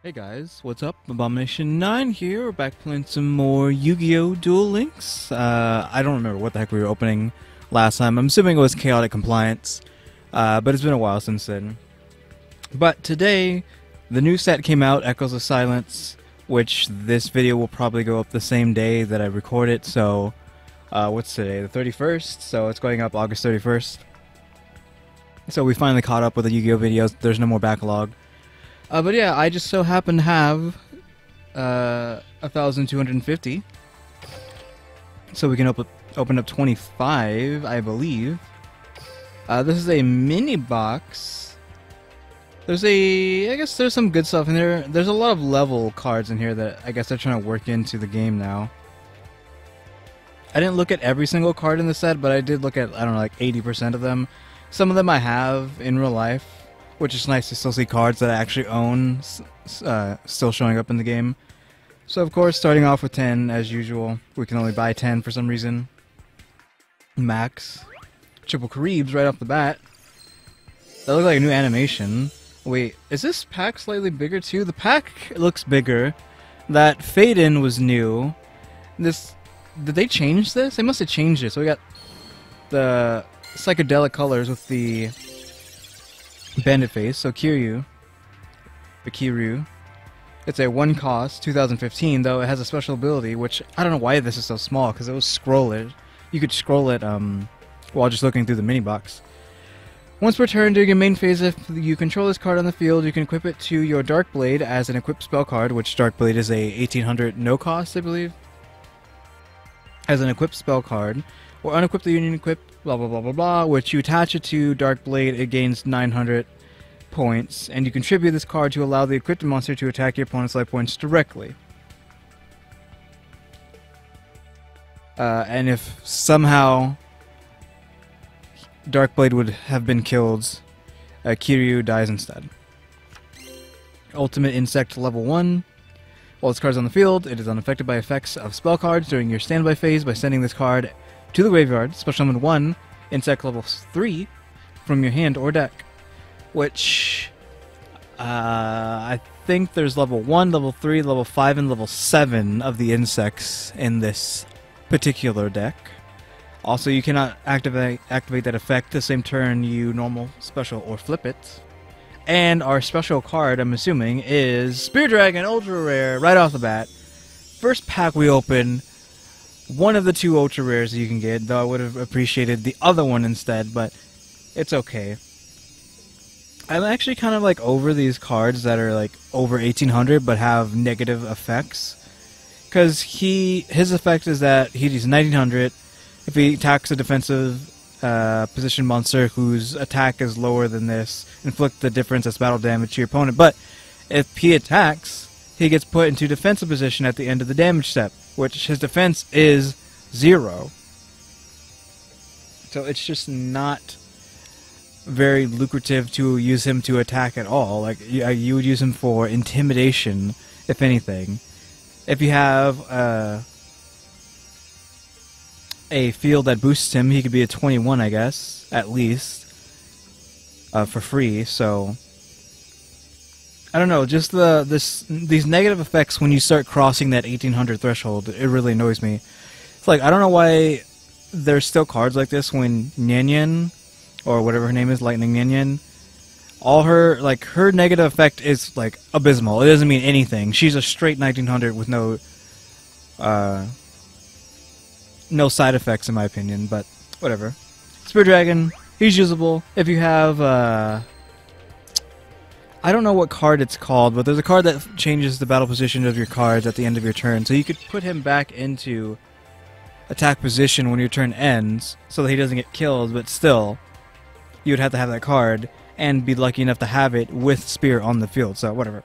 Hey guys, what's up? Abomination9 here. We're back playing some more Yu-Gi-Oh Duel Links. I don't remember what the heck we were opening last time. I'm assuming it was Chaotic Compliance, but it's been a while since then. But today, the new set came out, Echoes of Silence, which this video will probably go up the same day that I record it, so... what's today? The 31st? So it's going up August 31st. So we finally caught up with the Yu-Gi-Oh videos. There's no more backlog. But yeah, I just so happen to have 1,250, so we can open up 25, I believe. This is a mini box. I guess there's some good stuff in there. There's a lot of level cards in here that I guess they're trying to work into the game now. I didn't look at every single card in the set, but I did look at, I don't know, like 80% of them. Some of them I have in real life, which is nice to still see cards that I actually own still showing up in the game. So of course, starting off with 10 as usual. We can only buy 10 for some reason. Max. Triple Caribs right off the bat. That looks like a new animation. Wait, is this pack slightly bigger too? The pack looks bigger. That fade-in was new. Did they change this? They must have changed it. So we got the psychedelic colors with the Bandit face, so Kiryu. It's a 1 cost, 2015, though it has a special ability, which I don't know why this is so small, because it was scroll it. You could scroll it while just looking through the mini box. Once per turn during your main phase, if you control this card on the field, you can equip it to your Dark Blade as an equipped spell card, which Dark Blade is a 1800 no cost, I believe. As an equipped spell card, or unequip the union equip, blah blah blah blah blah, which you attach it to Dark Blade, it gains 900 points, and you contribute this card to allow the equipped monster to attack your opponent's life points directly. And if somehow Dark Blade would have been killed, Kiryu dies instead. Ultimate Insect level 1. While this card is on the field, it is unaffected by effects of spell cards during your standby phase by sending this card to the graveyard, special summon 1, insect level 3, from your hand or deck. Which, I think there's level 1, level 3, level 5, and level 7 of the insects in this particular deck. Also, you cannot activate that effect the same turn you normal, special, or flip it. And our special card, I'm assuming, is Spear Dragon Ultra Rare right off the bat. First pack we open, one of the 2 ultra rares that you can get, though I would have appreciated the other one instead, but it's okay. I'm actually kind of like over these cards that are like over 1800 but have negative effects. Because his effect is that he's 1900. If he attacks a defensive position monster whose attack is lower than this, inflict the difference as battle damage to your opponent. But if he attacks, he gets put into defensive position at the end of the damage step, which his defense is 0. So it's just not very lucrative to use him to attack at all. Like you would use him for intimidation, if anything. If you have a field that boosts him, he could be a 21, I guess, at least, for free. So I don't know, just these negative effects when you start crossing that 1800 threshold, it really annoys me. It's like, I don't know why there's still cards like this when Nyan, or whatever her name is, Lightning Nyan, her negative effect is like abysmal. It doesn't mean anything. She's a straight 1900 with no side effects in my opinion, but whatever. Spear Dragon, he's usable. If you have, I don't know what card it's called, but there's a card that changes the battle position of your cards at the end of your turn, so you could put him back into attack position when your turn ends, so that he doesn't get killed, but still, you would have to have that card, and be lucky enough to have it with Spear on the field, so whatever.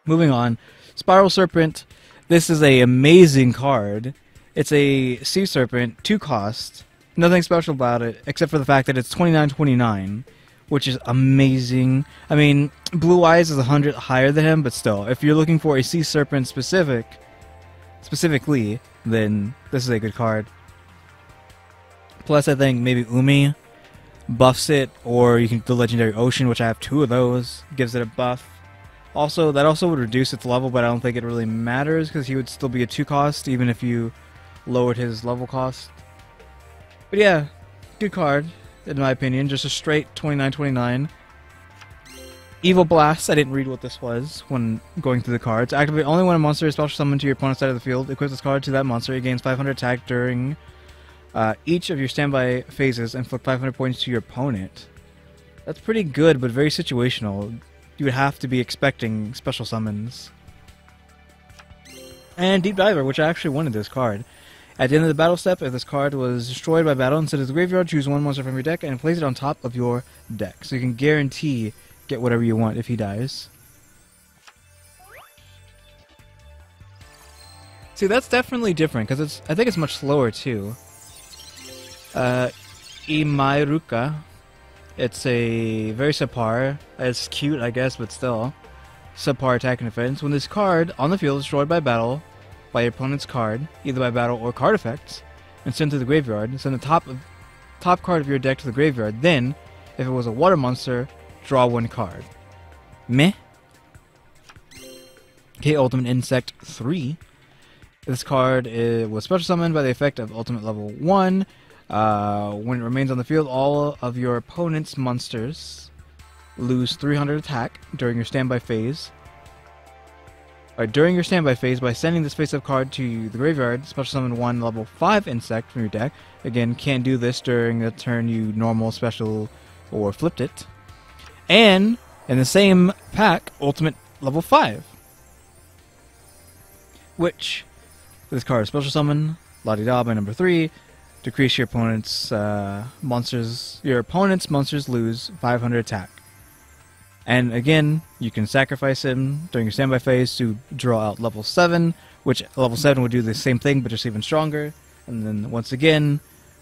Moving on, Spiral Serpent, this is an amazing card. It's a Sea Serpent, 2 cost. Nothing special about it, except for the fact that it's 29.29, which is amazing. I mean, Blue Eyes is 100 higher than him, but still, if you're looking for a Sea Serpent specifically, then this is a good card. Plus, I think maybe Umi buffs it, or you can do Legendary Ocean, which I have 2 of those, gives it a buff. Also, that also would reduce its level, but I don't think it really matters because he would still be a 2 cost even if you lowered his level cost. But yeah, good card in my opinion. Just a straight 29/29. Evil Blast. I didn't read what this was when going through the cards. Activate only when a monster is special summoned to your opponent's side of the field. Equip this card to that monster. It gains 500 attack during each of your standby phases and inflict 500 points to your opponent. That's pretty good, but very situational. You would have to be expecting special summons. And Deep Diver, which I actually wanted this card. At the end of the battle step, if this card was destroyed by battle and sent to the graveyard, choose one monster from your deck and place it on top of your deck. So you can guarantee get whatever you want if he dies. See, that's definitely different because I think it's much slower too. Imairuka. It's a very subpar. It's cute, I guess, but still subpar attack and defense. When this card on the field is destroyed by battle by your opponent's card, either by battle or card effects, and sent to the graveyard, send the top card of your deck to the graveyard. Then, if it was a water monster, draw one card. Meh. Okay, Ultimate Insect 3. This card was special summoned by the effect of Ultimate Level 1. When it remains on the field, all of your opponent's monsters lose 300 attack during your standby phase. During your standby phase, by sending this face-up card to the graveyard, special summon one level 5 insect from your deck. Again, can't do this during the turn you normal, special, or flipped it. And in the same pack, ultimate level 5. Which, this card is special summon, la-di-da by number 3. Decrease your opponent's monsters. Your opponent's monsters lose 500 attack. And again, you can sacrifice him during your standby phase to draw out level 7, which level 7 would do the same thing, but just even stronger. And then once again,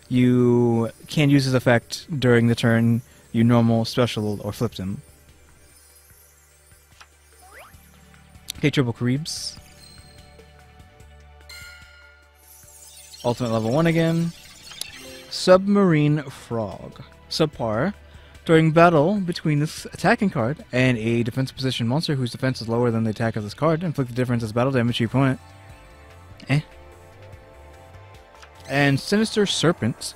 you can use his effect during the turn you normal, special, or flipped him. Okay, Triple Creeps. Ultimate level 1 again. Submarine Frog. Subpar. During battle between this attacking card and a defensive position monster whose defense is lower than the attack of this card, inflict the difference as battle damage to your opponent. And Sinister Serpent.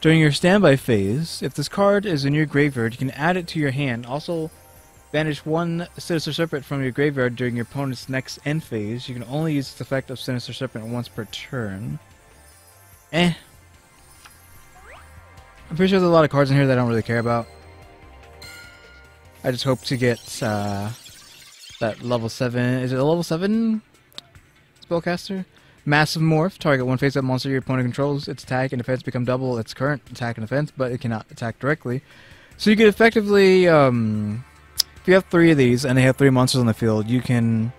During your standby phase, if this card is in your graveyard, you can add it to your hand. Also, banish one Sinister Serpent from your graveyard during your opponent's next end phase. You can only use the effect of Sinister Serpent once per turn. I'm pretty sure there's a lot of cards in here that I don't really care about. I just hope to get that level 7. Is it a level 7 spellcaster? Massive Morph. Target one face-up monster your opponent controls. Its attack and defense become double its current attack and defense, but it cannot attack directly. So you can effectively, if you have 3 of these and they have 3 monsters on the field, you can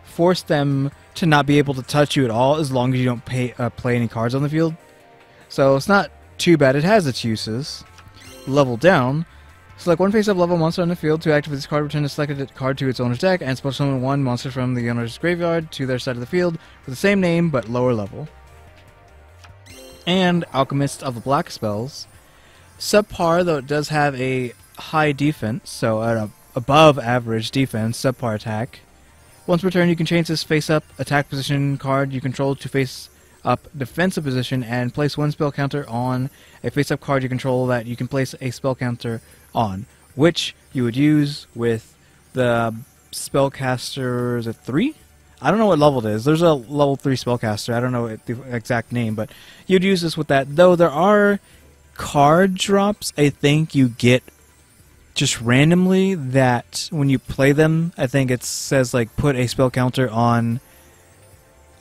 force them to not be able to touch you at all as long as you don't play any cards on the field. So it's not too bad. It has its uses. Level down. Select one face-up level monster on the field. To activate this card, return the selected card to its owner's deck, and special summon one monster from the owner's graveyard to their side of the field with the same name but lower level. And Alchemist of the Black Spells. Subpar, though it does have a high defense, so an above average defense, subpar attack. Once per turn, you can change this face-up attack position card you control to face-up defensive position and place one spell counter on a face-up card you control that you can place a spell counter on, which you would use with the spellcasters at 3? I don't know what level it is. There's a level 3 spellcaster. I don't know the exact name, but you'd use this with that. Though there are card drops I think you get just randomly that when you play them, I think it says like put a spell counter on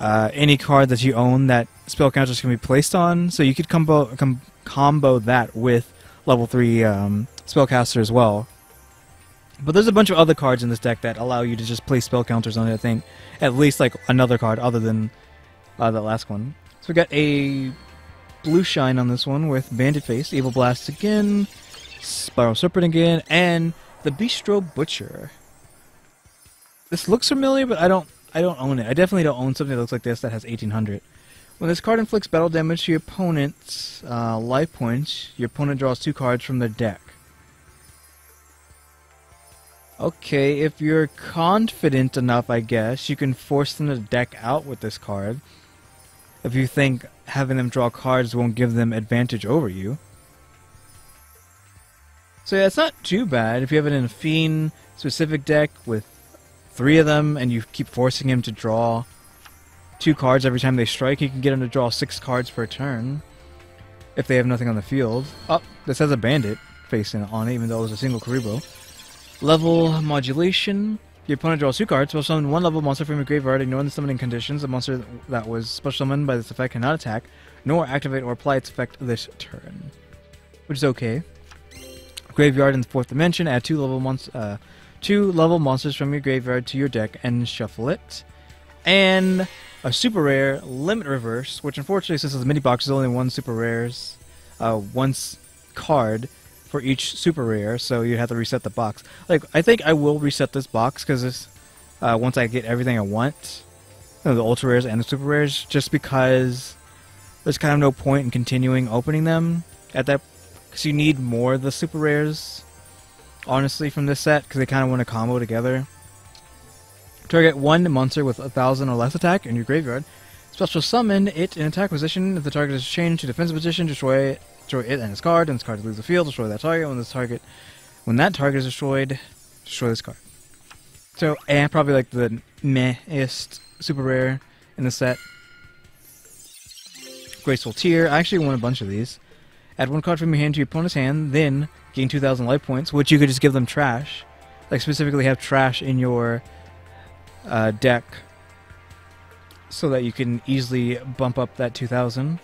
any card that you own that spell counters can be placed on. So you could combo that with level 3 spellcaster as well. But there's a bunch of other cards in this deck that allow you to just place spell counters on it, I think. At least like another card other than that last one. So we got a blue shine on this one with Bandit Face, Evil Blast again, Spiral Serpent again, and the Bistro Butcher. This looks familiar, but I don't own it. I definitely don't own something that looks like this that has 1800. When this card inflicts battle damage to your opponent's life points, your opponent draws 2 cards from their deck. Okay, if you're confident enough, I guess, you can force them to deck out with this card. If you think having them draw cards won't give them advantage over you. So yeah, it's not too bad. If you have it in a Fiend-specific deck with 3 of them, and you keep forcing him to draw 2 cards every time they strike, you can get him to draw 6 cards per turn. If they have nothing on the field. Oh, this has a bandit facing on it, even though it was a single Karibo. Level modulation. Your opponent draws 2 cards. Special summon 1 level monster from your graveyard, ignoring the summoning conditions. A monster that was special summoned by this effect cannot attack, nor activate or apply its effect this turn. Which is okay. Graveyard in the 4th dimension. Add 2 level monsters from your graveyard to your deck and shuffle it. And a super rare, Limit Reverse, which unfortunately, since it's a mini box, is only 1 super rares, 1 card for each super rare, so you'd have to reset the box. Like, I think I will reset this box, because once I get everything I want, the ultra rares and the super rares, just because there's kind of no point in continuing opening them at that, because you need more of the super rares, honestly, from this set, because they kind of want to combo together. Target 1 monster with 1,000 or less attack in your graveyard. Special summon it in attack position. If the target is changed to defensive position, destroy it and its card, and its card leaves the field, destroy that target. When that target is destroyed, destroy this card. So, probably like the meh-est super rare in the set. Graceful Tear. I actually won a bunch of these. Add 1 card from your hand to your opponent's hand, then gain 2,000 life points, which you could just give them trash. Like, specifically have trash in your deck, so that you can easily bump up that 2,000.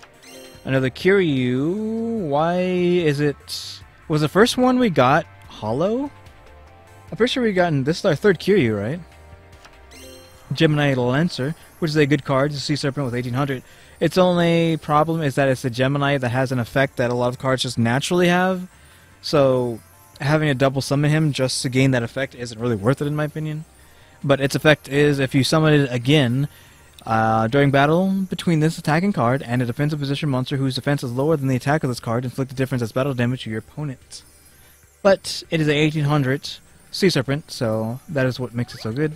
Another Kiryu. Why is it... Was the first one we got hollow? I'm pretty sure we gotten... This is our 3rd Kiryu, right? Gemini Lancer, which is a good card. It's a Sea Serpent with 1800. Its only problem is that it's a Gemini that has an effect that a lot of cards just naturally have. So having a double summon him just to gain that effect isn't really worth it, in my opinion. But its effect is, if you summon it again, during battle between this attacking card and a defensive position monster whose defense is lower than the attack of this card, inflict the difference as battle damage to your opponent. But it is a 1800 Sea Serpent, so that is what makes it so good.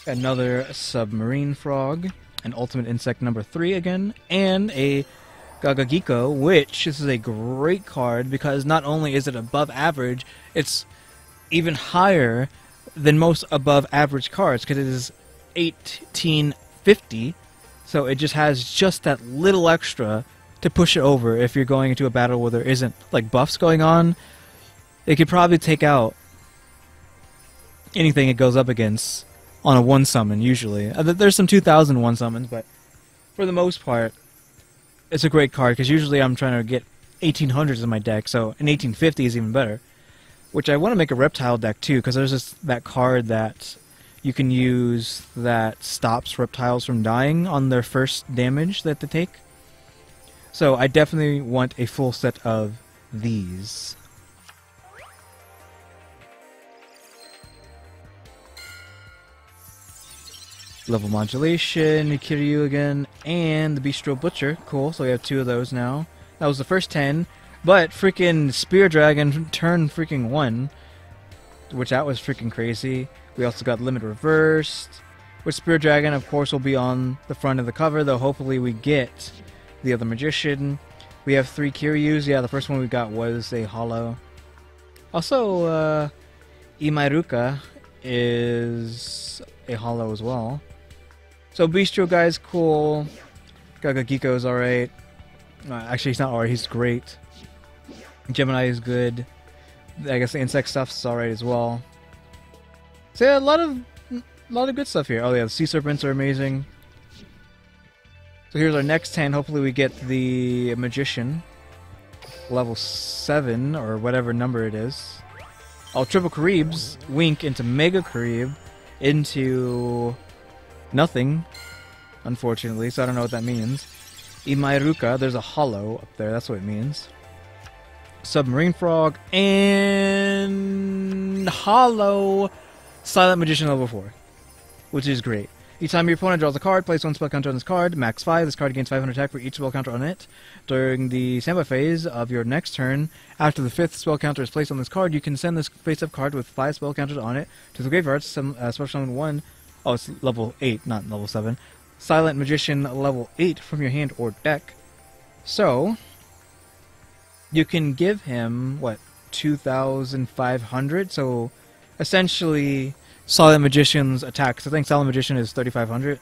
Another Submarine Frog, an Ultimate Insect number 3 again, and a Gagagiko, which this is a great card because not only is it above average, it's even higher than most above average cards because it is 1850, so it just has just that little extra to push it over if you're going into a battle where there isn't like buffs going on. It could probably take out anything it goes up against on a 1 summon usually. There's some 2000 1 summons, but for the most part it's a great card, because usually I'm trying to get 1800s in my deck, so an 1850 is even better. Which I want to make a reptile deck too, because there's just that card that you can use that stops reptiles from dying on their first damage that they take. So I definitely want a full set of these. Level modulation, Kiryu again, and the Bistro Butcher. Cool, so we have 2 of those now. That was the first 10, but freaking Spear Dragon turn freaking 1, which that was freaking crazy. We also got Limit Reversed, which Spear Dragon, of course, will be on the front of the cover, though hopefully we get the other Magician. We have 3 Kiryus. Yeah, the first one we got was a hollow. Also, Imairuka is a hollow as well. So Bistro guy's cool. Gagagiko is alright. Actually, he's not alright, he's great. Gemini is good. I guess the insect stuff's alright as well. So yeah, a lot of good stuff here. Oh yeah, the Sea Serpents are amazing. So here's our next 10. Hopefully we get the Magician. Level 7, or whatever number it is. Oh, Triple Caribs. Wink into Mega Carib. Into nothing, unfortunately, so I don't know what that means. Imairuka, there's a hollow up there, that's what it means. Submarine Frog, and hollow Silent Magician level 4, which is great. Each time your opponent draws a card, place one spell counter on this card, max 5. This card gains 500 attack for each spell counter on it. During the standby phase of your next turn, after the 5th spell counter is placed on this card, you can send this face-up card with 5 spell counters on it to the graveyard. Special summon 1. Oh, it's level 8, not level 7. Silent Magician level 8 from your hand or deck. So, you can give him, what, 2,500? So, essentially, Silent Magician's attacks. I think Silent Magician is 3,500.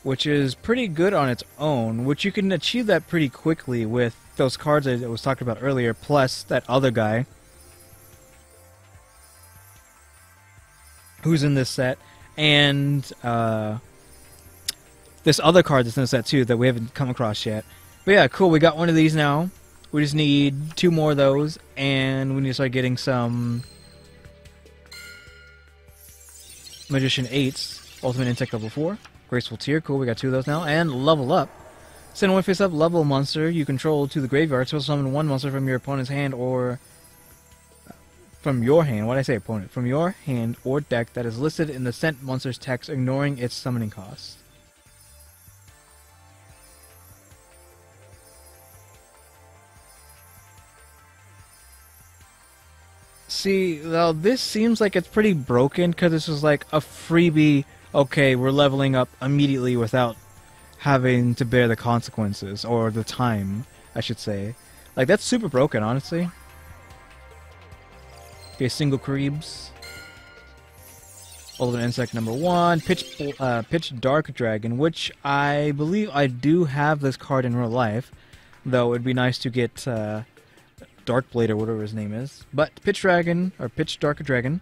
Which is pretty good on its own, which you can achieve that pretty quickly with those cards that I was talking about earlier, plus that other guy who's in this set, and this other card that's in the set too that we haven't come across yet. But yeah, cool, we got one of these now. We just need 2 more of those, and we need to start getting some Magician 8s, Ultimate Insect level 4, Graceful Tear, cool, we got 2 of those now, and level up. Send one face-up level monster you control to the graveyard, so summon 1 monster from your opponent's hand or... From your hand, why did I say opponent? From your hand or deck that is listed in the sent monster's text, ignoring its summoning cost. See, now this seems like it's pretty broken because this is like a freebie. Okay, we're leveling up immediately without having to bear the consequences, or the time, I should say. Like, that's super broken, honestly. Okay, single Kareebs. Ultimate Insect number 1. Pitch Dark Dragon, which I believe I do have this card in real life. Though it'd be nice to get Darkblade or whatever his name is. But Pitch Dragon, or Pitch Dark Dragon,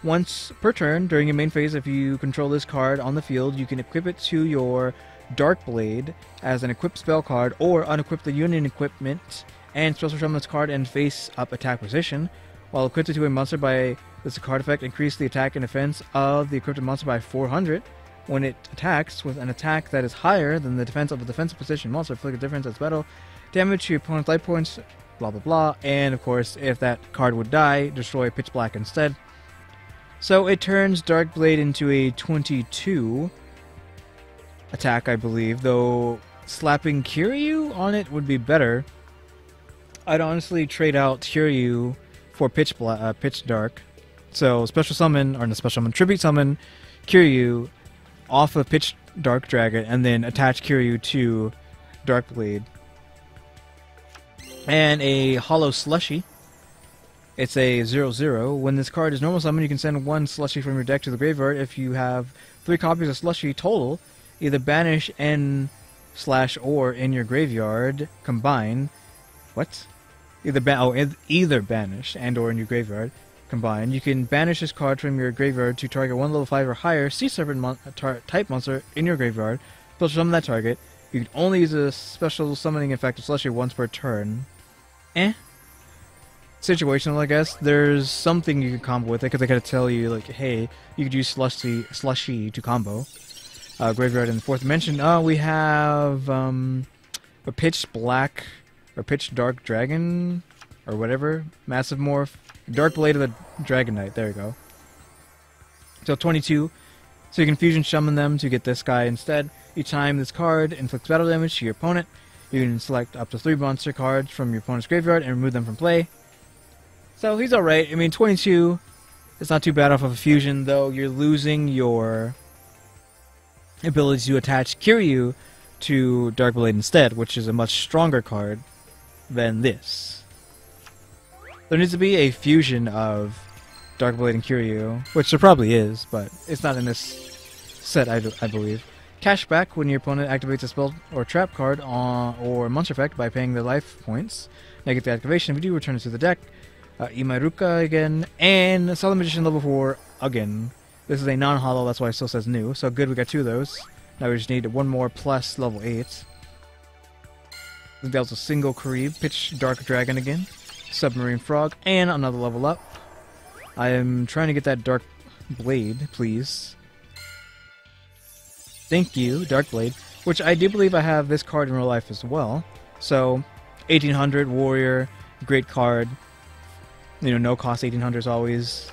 once per turn during your main phase, if you control this card on the field, you can equip it to your Darkblade as an equipped spell card, or unequip the Union equipment and special summon this card in face-up attack position. While equipped to a monster by this card effect, increase the attack and defense of the equipped monster by 400. When it attacks with an attack that is higher than the defense of a defensive position monster, inflict a difference as battle damage to your opponent's life points, blah blah blah, and of course, if that card would die, destroy Pitch Black instead. So it turns Darkblade into a 22 attack, I believe, though slapping Kiryu on it would be better. I'd honestly trade out Kiryu for Pitch Dark. So special summon, or not special summon, tribute summon Kiryu off of Pitch Dark Dragon, and then attach Kiryu to Darkblade. And a Hollow Slushy. It's a 0/0. When this card is normal summon, you can send 1 Slushy from your deck to the graveyard. If you have 3 copies of Slushy total, either banish and/or in your graveyard combine. What? Either banish and/or in your graveyard combined. You can banish this card from your graveyard to target 1 level 5 or higher Sea Serpent type monster in your graveyard. Special summon that target. You can only use a special summoning effect of Slushy once per turn. Situational, I guess. There's something you can combo with it, because I gotta tell you, like, hey, you could use Slushy to combo. Graveyard in the 4th dimension. We have a Pitch Black, or Pitch Dark Dragon, or whatever. Massive Morph. Dark Blade of the Dragon Knight. There you go. So 22. So you can fusion summon them to get this guy instead. Each time this card inflicts battle damage to your opponent, you can select up to 3 monster cards from your opponent's graveyard and remove them from play. So he's alright. I mean, 22 is not too bad off of a fusion, though you're losing your ability to attach Kiryu to Darkblade instead, which is a much stronger card than this. There needs to be a fusion of Darkblade and Kiryu, which there probably is, but it's not in this set, I believe. Cashback when your opponent activates a spell or trap card or monster effect by paying their life points. Negate the activation. If you do, return it to the deck. Imairuka again, and Silent Magician level 4 again. This is a non-hollow, that's why it still says new. So good, we got 2 of those. Now we just need 1 more plus level 8. I think that was a single Kareeb. Pitch Dark Dragon again. Submarine Frog, and another level up. I am trying to get that Dark Blade, please. Thank you, Darkblade, which I do believe I have this card in real life as well. So, 1800 Warrior, great card. You know, no cost 1800 is always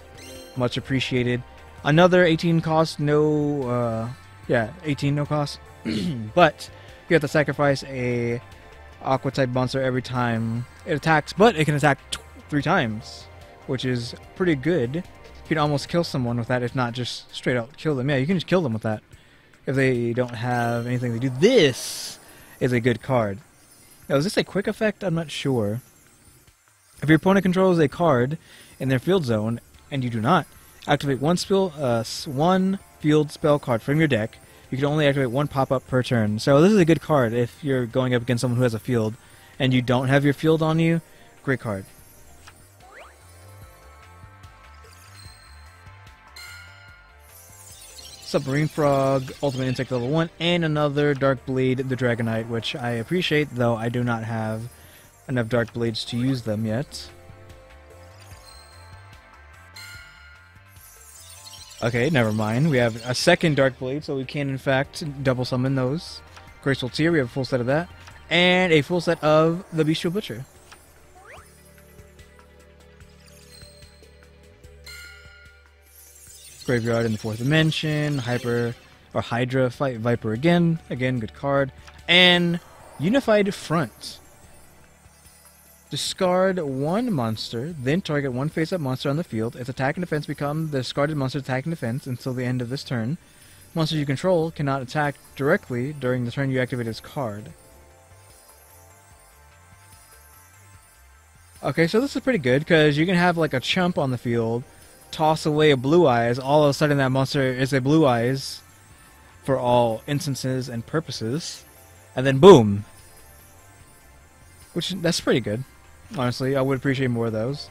much appreciated. Another 18 cost, no, yeah, 18 no cost. But you have to sacrifice a Aqua type monster every time it attacks, but it can attack 3 times, which is pretty good. You can almost kill someone with that, if not just straight out kill them. Yeah, you can just kill them with that if they don't have anything to do. This is a good card. Now, is this a quick effect? I'm not sure. If your opponent controls a card in their field zone, and you do not, activate one field spell card from your deck. You can only activate 1 pop-up per turn. So this is a good card if you're going up against someone who has a field, and you don't have your field on you. Great card. Submarine Frog, Ultimate Insect level 1, and another Dark Bleed, the Dragonite, which I appreciate, though I do not have enough Dark Bleeds to use them yet. Okay, never mind. We have a second Dark Bleed, so we can in fact double summon those. Graceful Tear, we have a full set of that. And a full set of the Bestial Butcher. Graveyard in the 4th dimension, Hydra, fight Viper again, good card, and Unified Front. Discard 1 monster, then target 1 face-up monster on the field. Its attack and defense become the discarded monster's attack and defense until the end of this turn. Monsters you control cannot attack directly during the turn you activate its card. Okay, so this is pretty good, because you can have like a chump on the field, toss away a Blue Eyes, all of a sudden that monster is a Blue Eyes for all instances and purposes, and then boom. That's pretty good. Honestly, I would appreciate more of those.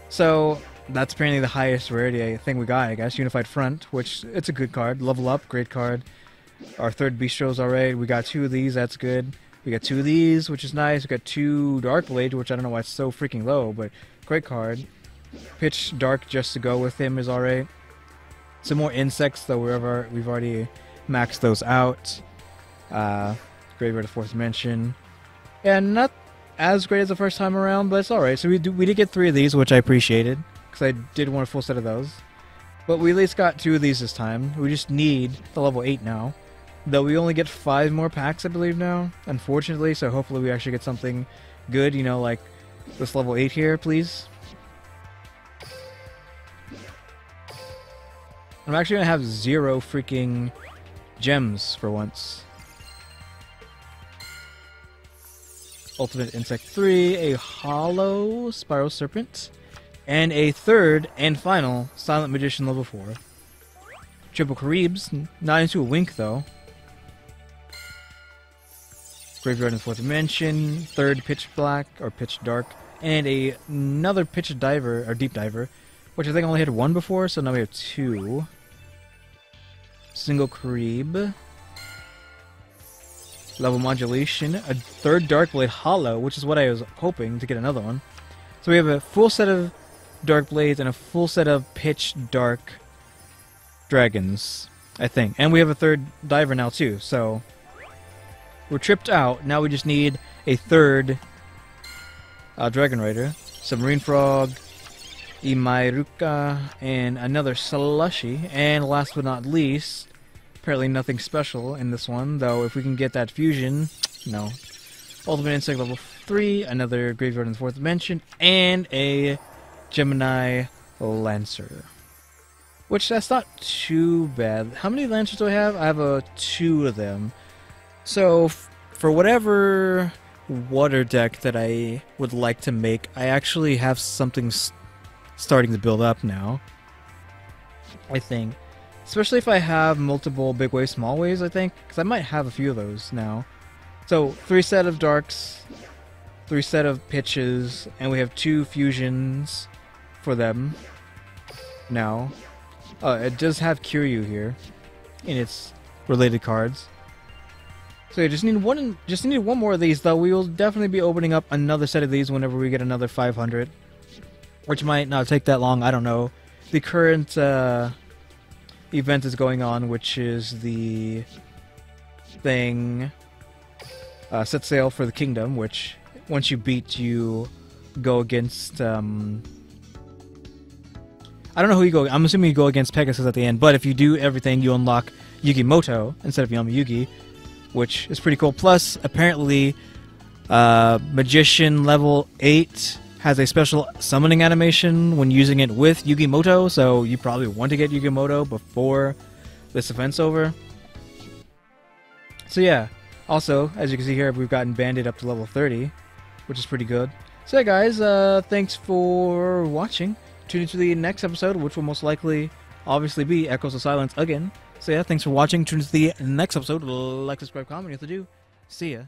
So, that's apparently the highest rarity thing we got, I guess. Unified Front, which, it's a good card. Level up, great card. Our 3rd Bistro's alright. We got 2 of these, that's good. We got 2 of these, which is nice. We got 2 Dark Blade, which I don't know why it's so freaking low, but great card. Pitch Dark just to go with him is alright. Some more insects, though we've already maxed those out. Graveyard of 4th Dimension. Yeah, not as great as the first time around, but it's alright. So we did get 3 of these, which I appreciated, because I did want a full set of those. But we at least got 2 of these this time. We just need the level 8 now. Though we only get 5 more packs, I believe, now, unfortunately, so hopefully we actually get something good, you know, like this level 8 here, please. I'm actually going to have 0 freaking gems for once. Ultimate Insect 3, a Hollow Spiral Serpent, and a 3rd and final Silent Magician level 4. Triple Caribs, not into a wink though. Graveyard in the 4th dimension, 3rd Pitch Black, or Pitch Dark, and another Pitch Diver, or Deep Diver, which I think I only had 1 before, so now we have 2. Single Carib. Level Modulation, a 3rd Darkblade Hollow, which is what I was hoping to get another one. So we have a full set of Dark Blades and a full set of Pitch Dark Dragons, I think. And we have a 3rd Diver now too, so we're tripped out. Now we just need a 3rd Dragon Rider, Submarine Frog, Imairuka, and another Slushy. And last but not least, apparently nothing special in this one, though if we can get that fusion, no. Ultimate Insect level 3, another Graveyard in the 4th dimension, and a Gemini Lancer. Which, that's not too bad. How many Lancers do I have? I have 2 of them. So, for whatever water deck that I would like to make, I actually have something starting to build up now, I think. Especially if I have multiple big waves, small waves, I think. Because I might have a few of those now. So, 3 set of darks, 3 set of pitches, and we have 2 fusions for them now. It does have Kiryu here in its related cards. So you just need one more of these, though. We will definitely be opening up another set of these whenever we get another 500. Which might not take that long, I don't know. The current event is going on, which is the thing, Set Sail for the Kingdom, which once you beat, you go against, I I don't know who you go. I'm assuming you go against Pegasus at the end. But if you do everything, you unlock Yu-Gi-Moto instead of Yama Yugi, which is pretty cool. Plus, apparently, Magician level 8 has a special summoning animation when using it with Yu-Gi-Moto. So you probably want to get Yu-Gi-Moto before this event's over. So yeah. Also, as you can see here, we've gotten Bandit up to level 30, which is pretty good. So yeah, guys, thanks for watching. Tune into the next episode, which will most likely, obviously, be Echoes of Silence again. So yeah, thanks for watching. Tune into the next episode. Like, subscribe, comment, you have to do. See ya.